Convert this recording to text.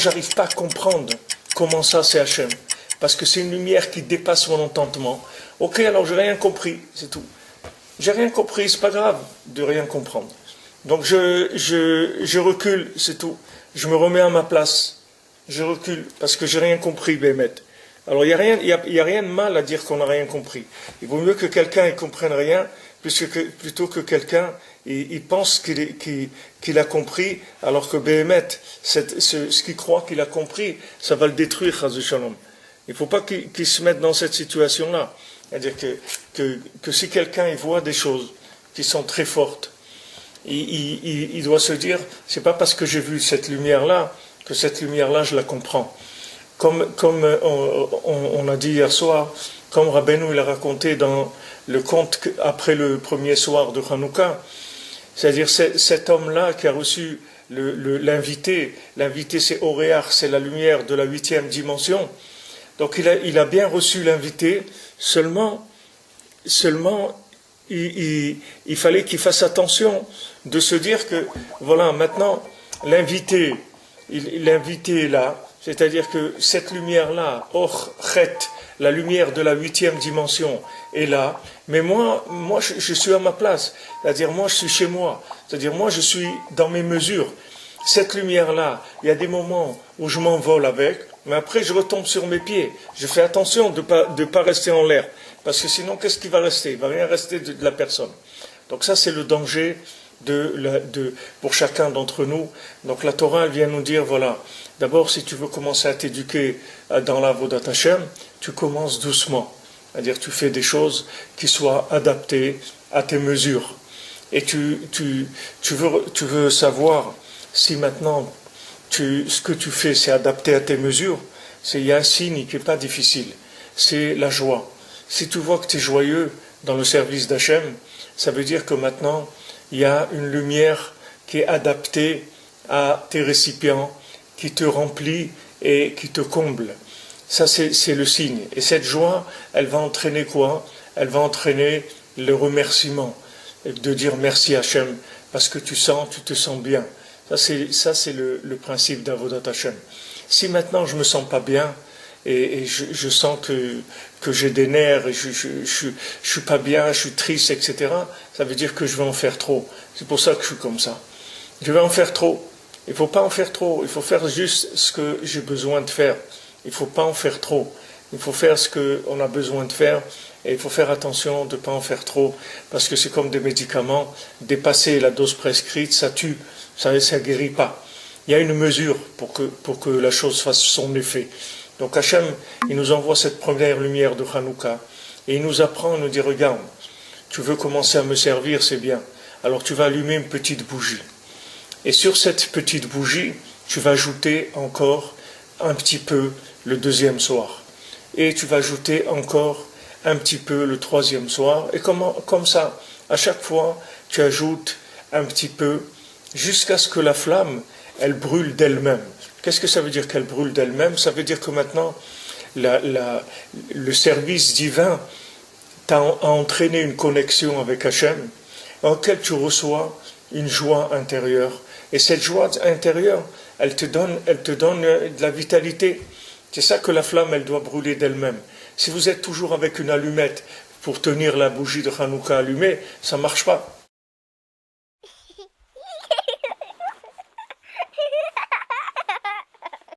j'arrive pas à comprendre comment ça c'est Hachem. Parce que c'est une lumière qui dépasse mon entendement. Ok, alors j'ai rien compris, c'est tout. J'ai rien compris, c'est pas grave de rien comprendre. Donc je recule, c'est tout. Je me remets à ma place. Je recule parce que j'ai rien compris, Bémet. Alors il y a rien de mal à dire qu'on n'a rien compris. Il vaut mieux que quelqu'un ne comprenne rien plutôt que quelqu'un il pense qu'il a compris, alors que Bémet, ce qu'il croit qu'il a compris, ça va le détruire, Chas Shalom. Il ne faut pas qu'il se mette dans cette situation-là. C'est-à-dire que si quelqu'un il voit des choses qui sont très fortes, il doit se dire, c'est pas parce que j'ai vu cette lumière-là que cette lumière-là je la comprends. Comme on a dit hier soir, comme Rabbeinu il a raconté dans le conte après le premier soir de Hanouka, c'est-à-dire cet homme-là qui a reçu l'invité c'est Oréach, c'est la lumière de la 8e dimension. Donc il a bien reçu l'invité, seulement il fallait qu'il fasse attention de se dire que voilà, maintenant l'invité est là, c'est-à-dire que cette lumière-là, Or Chet, la lumière de la 8e dimension est là, mais moi je suis à ma place, c'est-à-dire moi je suis chez moi, c'est-à-dire moi je suis dans mes mesures. Cette lumière-là, il y a des moments où je m'envole avec, mais après je retombe sur mes pieds. Je fais attention de pas rester en l'air, parce que sinon qu'est-ce qui va rester? Il va rien rester de la personne. Donc ça c'est le danger pour chacun d'entre nous. Donc la Torah elle vient nous dire, voilà, d'abord si tu veux commencer à t'éduquer dans la Avodat Hashem, tu commences doucement. C'est-à-dire tu fais des choses qui soient adaptées à tes mesures. Et tu veux savoir si maintenant ce que tu fais c'est adapté à tes mesures, il y a un signe qui n'est pas difficile, c'est la joie. Si tu vois que tu es joyeux dans le service d'Hachem, ça veut dire que maintenant il y a une lumière qui est adaptée à tes récipients, qui te remplit et qui te comble. Ça c'est le signe. Et cette joie, elle va entraîner quoi? Elle va entraîner le remerciement, de dire merci Hachem, parce que tu te sens bien. Ça c'est le principe d'Avodat Hashem. Si maintenant je me sens pas bien et je sens que j'ai des nerfs et je suis pas bien, je suis triste, etc., ça veut dire que je vais en faire trop. C'est pour ça que je suis comme ça. Je vais en faire trop. Il faut pas en faire trop. Il faut faire juste ce que j'ai besoin de faire. Il faut pas en faire trop. Il faut faire ce qu'on a besoin de faire. Et il faut faire attention de ne pas en faire trop, parce que c'est comme des médicaments, dépasser la dose prescrite, ça tue, ça ne guérit pas. Il y a une mesure pour que la chose fasse son effet. Donc Hachem, il nous envoie cette première lumière de Hanouka, et il nous apprend, il nous dit, regarde, tu veux commencer à me servir, c'est bien. Alors tu vas allumer une petite bougie. Et sur cette petite bougie, tu vas ajouter encore un petit peu le deuxième soir. Et tu vas ajouter encore un petit peu le troisième soir, et comme ça, à chaque fois, tu ajoutes un petit peu, jusqu'à ce que la flamme, elle brûle d'elle-même. Qu'est-ce que ça veut dire qu'elle brûle d'elle-même? Ça veut dire que maintenant, le service divin a entraîné une connexion avec Hachem, en laquelle tu reçois une joie intérieure. Et cette joie intérieure, elle te donne de la vitalité. C'est ça que la flamme, elle doit brûler d'elle-même. Si vous êtes toujours avec une allumette pour tenir la bougie de Hanouka allumée, ça ne marche pas.